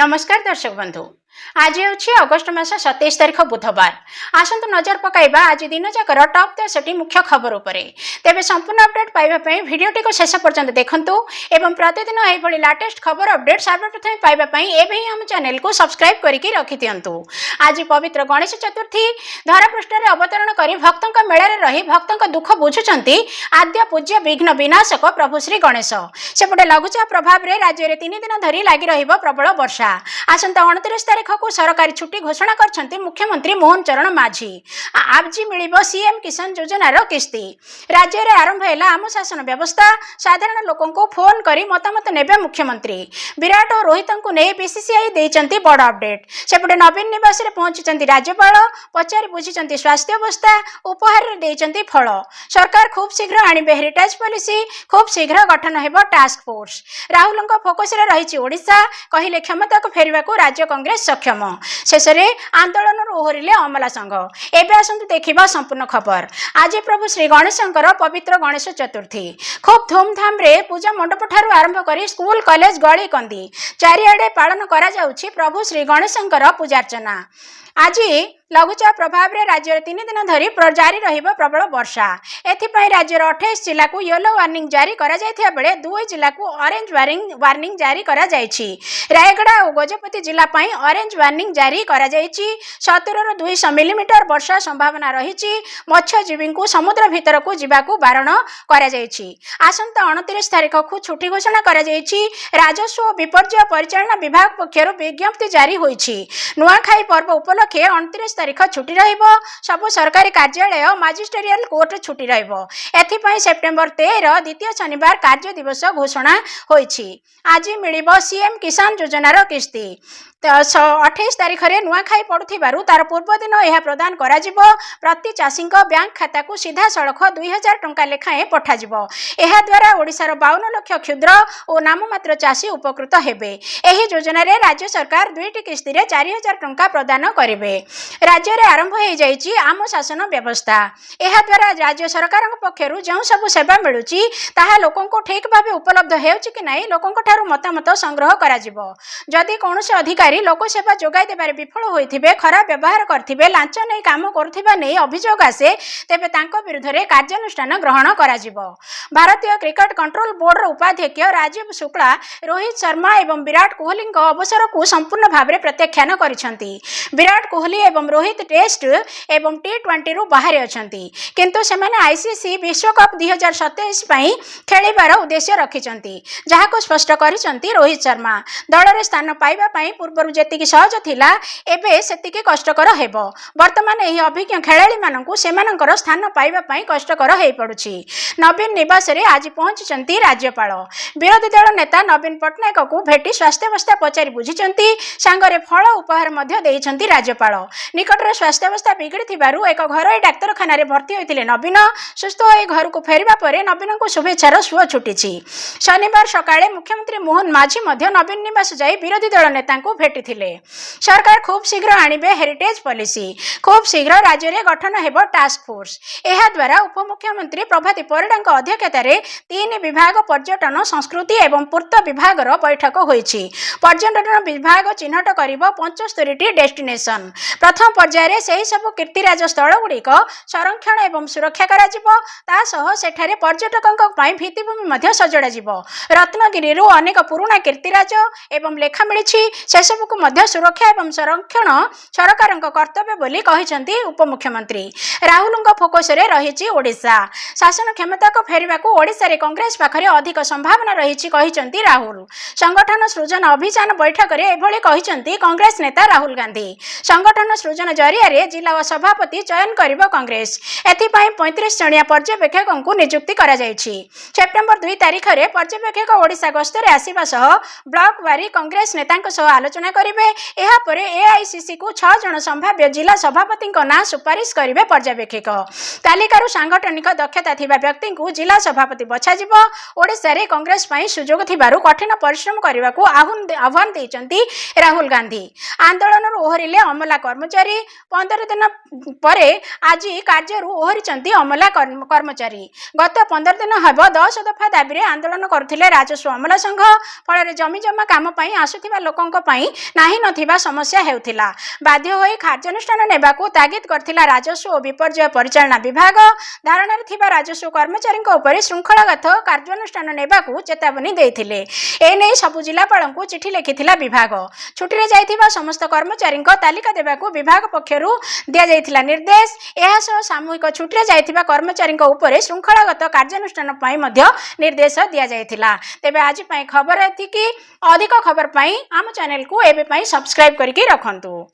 नमस्कार दर्शक बंधु। आज हूँ अगस्ट मास 27 तारिख बुधवार। आसतु नजर पकाइबा आज दिन जाकर टॉप 10 मुख्य खबर उपरे। तेबे संपूर्ण अपडेट पाइबा भिडियोटी को शेष पर्यंत देखंतु एवं प्रतिदिन एभली लेटेस्ट खबर अपडेट सर्वप्रथम पाइबा एबे ही हम चैनल को सब्सक्राइब करके रखि दियंतु। आज पवित्र गणेश चतुर्थी धरापृष्ठ रे अवतरण करी भक्तों मेलारे रही भक्तों दुख बुझुचंती आद्य पूज्य विघ्न विनाशक प्रभु श्री गणेश। सेपटे लघुचाप प्रभाव रे राज्य रे 3 दिन धरी लागि रहिबो प्रबल वर्षा। आसंता 29 तारिख को सरकारी छुट्टी घोषणा करछंती मुख्यमंत्री मोहन चरण माझी। आज मिलिबो सीएम किसान योजनार किस्ती। राज्य रे आरंभ हैला आम शासन व्यवस्था। साधारण लोकों को फोन करी मतामत नेबे मुख्यमंत्री। विराट और रोहित को नै बीसीसीआई देइचंती बड़ अपडेट। सेपटे नवीन निवास रे पहुंचीचंती राज्यपाल। पचारि बुझीचंती स्वास्थ्य अवस्था। उपहार रे देइचंती फल। सरकार खूब शीघ्र आनिबे हेरिटेज पॉलिसी। खूब शीघ्र गठन हेबो टास्क फोर्स। राहुल को फोकस रे रहिछि ओडिशा। कहिले क्षमता को फेरिबा को राज्य कांग्रेस सक्षम। शेष में आंदोलन ओहरिले अमला संघ। एबे आसंतु देखिबा संपूर्ण खबर। आज प्रभु श्री गणेशंकर पवित्र गणेश चतुर्थी खूब धूमधाम रे पूजा मंडप ठारू आरंभ करी स्कूल कॉलेज गली कंदी चारिआडे पालन करा जाउछि प्रभु श्री गणेशंकर पूजार्चना। आज लघुचाप प्रभाव रे राज्य रे 3 दिन धरी जारी रहिबो प्रबल वर्षा। एथिपई राज्य रे 28 जिला को येलो वार्निंग जारी करा जायथिया बेले 2 जिला को ऑरेंज वार्निंग जारी करा जायछि। रायगड़ा और गजपति जिला पई ऑरेंज वार्निंग जारी करा जायछि। 70 ରୁ 200 मिलीमीटर वर्षा संभावना रहिछि। मत्स्यजीवी को समुद्र भीतर को जिबाकू बारण करा जायछि। आसंता 29 तारिख को छुट्टी घोषणा करा जायछि। राजस्व और विपर्यय परिचालन विभाग पक्षरु विज्ञप्ति जारी होईछि। नुआखाई पर्व उपलक्षे 29 तारिख छुट्टी रहिबो। सबु सरकारी कार्यालय मजिस्ट्रियल कोर्ट छुट्टी रहिबो। एथिपई सेप्टेम्बर 13 द्वितीय शनिवार कार्य दिवस घोषणा होईछि। आज मिलिबो सीएम किसान योजनार किस्ती। 28 तारिख रे नुआखाई पड़ुथिबारु तार पूर्व दिन यह प्रदान करा जिवो। प्रति चाषी बैंक खाता को सीधा सड़क 2000 टंका लेखाएं पठा जिवो। एहा द्वारा ओडिशार 52 लाख क्षुद्र और नाममात्र चाषी उपकृत हेबे। एही योजना रे राज्य सरकार 2टी किस्ती रे 4000 टंका प्रदान करिवे। राज्य रे आरंभ हो जाइछि आम शासन व्यवस्था। एहा द्वारा राज्य सरकार पक्षरु जो सब सेवा मिलुछि ताहा लोकों को ठीक भाव उपलब्ध हेउछि कि नाही लोकों ठारू मतामत संग्रह करा जिवो। जदि कोनोसी अधिकारी लोक सेवा जोगाई देबारे विफल होइथिबे खराब व्यवहार करथिबे लांच नै काम करथिबा नै अभियोग आसे तेबे तांको विरुद्ध रे कार्यानुष्ठान ग्रहण करा जिवो। भारतीय क्रिकेट कंट्रोल बोर्ड रो उपाध्यक्ष राजीव शुक्ला रोहित शर्मा एवं विराट कोहली अवसर को संपूर्ण भाव में प्रत्याख्यान करिसंती। विराट कोहली एवं रोहित टेस्ट एवं टी20 रु बाहर अछंती किंतु सेमाने आईसीसी विश्वकप 2027 पई खेलिबार उद्देश्य रखिसंती जहाको स्पष्ट करिसंती रोहित शर्मा। दल रे स्थान पाइबा पई पूर्व जेतिकी सहज थिला एबे सेतिकी कष्टकर हेबो। वर्तमान एही अभिज्ञ खेलाड़ी माननकु सेमानकर स्थान पाइबा पई कष्टकर हेई पडुछि। नवीन निवास रे आज पहुंचचंती राज्यपाल। विरोधी दल नेता नवीन पटनायक को भेटी स्वास्थ्य अवस्था पचारि बुझिचंती। सांगरे फल उपहार मध्य देइचंती राज्यपाल। निकट रे स्वास्थ्य अवस्था बिगड़ी थिबारु एक घरोई डाक्तरखाना रे भर्ती होइतिले नवीन। सुस्थ होई घर को फेरिबा परे नवीन को शुभेच्छार सुଅ छुटिछि। शनिवार सकाळे मुख्यमंत्री मोहन माझी मध्य नवीन निवास जाई विरोधी दल नेता को भेटी थिले। सरकार खूब शीघ्र आनिबे हेरिटेज पॉलिसी। खूब शीघ्र राज्य रे गठन हेबो टास्क फोर्स। एहा द्वारा उपमुख्यमंत्री प्रभाती परिडाଙ୍କ अध्यक्षतार 3 विभाग पर्यटन संस्कृति एवं पूर्त विभाग बैठक होईछि। पर्यटन विभाग चिन्हट करिबो 75टी डेस्टिनेशन। प्रथम पर्याय सेही सब कीर्तिराज स्थल गुड़िक संरक्षण एवं सुरक्षा करा जिवो। ता सह सेठारे पर्यटकक पई भित्तिभूमि मध्य सजडा जिवो। रत्नगिरी रु अनेक पुराना कीर्तिराज एवं लेखा मिलिछि से सब को मध्य सुरक्षा एवं संरक्षण सरकारक कर्तव्य बोली कहिसंती उपमुख्यमंत्री। राहुल फोकस रे रहिछि ओडिशा। शासन क्षमता को फेरिबा को ओडिशा रे कांग्रेस पाखरे अधिक संभावना रहिछि कहिसंती राहुल। संगठन सृजन अभियान बैठक रे एभली कहिसंती कांग्रेस नेता राहुल गांधी। संगठन सृजन जरिया रे जिला सभापति चयन करिबो कांग्रेस। एथि पई 35 जणिया पर्यवेक्षकों को नियुक्ति करा जायछि। सेप्टेम्बर 2 तारिख रे पर्यवेक्षक ओडिशा गस्त रे आसीबा सह ब्लॉक वारी कांग्रेस नेतांक सह आलोचना करिवे। एहा परे एआईसीसी को 6 जण संभाव्य जिला सभापति ना सुपारिश करिवे पर्यवेक्षक। तालिकारु सांगठनिक दक्षता थिबा व्यक्ति को जिला सभापति बछा जिवो। ओडिशा रे कांग्रेस पई सुजोग थिबारु कठिन परिश्रम करने को आह्वान देइचंती राहुल गांधी। आंदोलन ओहरिले अमला कर्मचारी। 15 दिन पर आज कार्य ओहरी अमला कर्मचारी गत 15 दिन हम 10 दफा दाबी आंदोलन करथिले राजस्व अमला संघ फल जमी जमा काम आसुथिबा लोकंक पई नाही नथिबा समस्या हेउथिला बाध्य होई कार्यानुष्ठान नेबाकू तागिद करथिला राजस्व और विपर्यय परिचालना विभाग धारणा थिबा राजस्व कर्मचारी उपर श्रृंखलागत कार्यानुष्ठान नेबाकू चेतावनी देथिले एने सबु जिलापालंकू चिठी लिखिथिला विभाग छुट्टी रे जाइथिबा समस्त कर्मचारी तालिका देबाकू विभाग पक्षरु दिया जाइथिला निर्देश एहा सह सामूहिक छुट्टी रे जाइथिबा कर्मचारी उपर श्रृंखलागत कार्यानुष्ठान पई मध्य निर्देश दिया जाइथिला तेबे आज पई खबर एति कि अधिक खबर पई आम चैनल को एबे पई सब्सक्राइब करके रखंतु।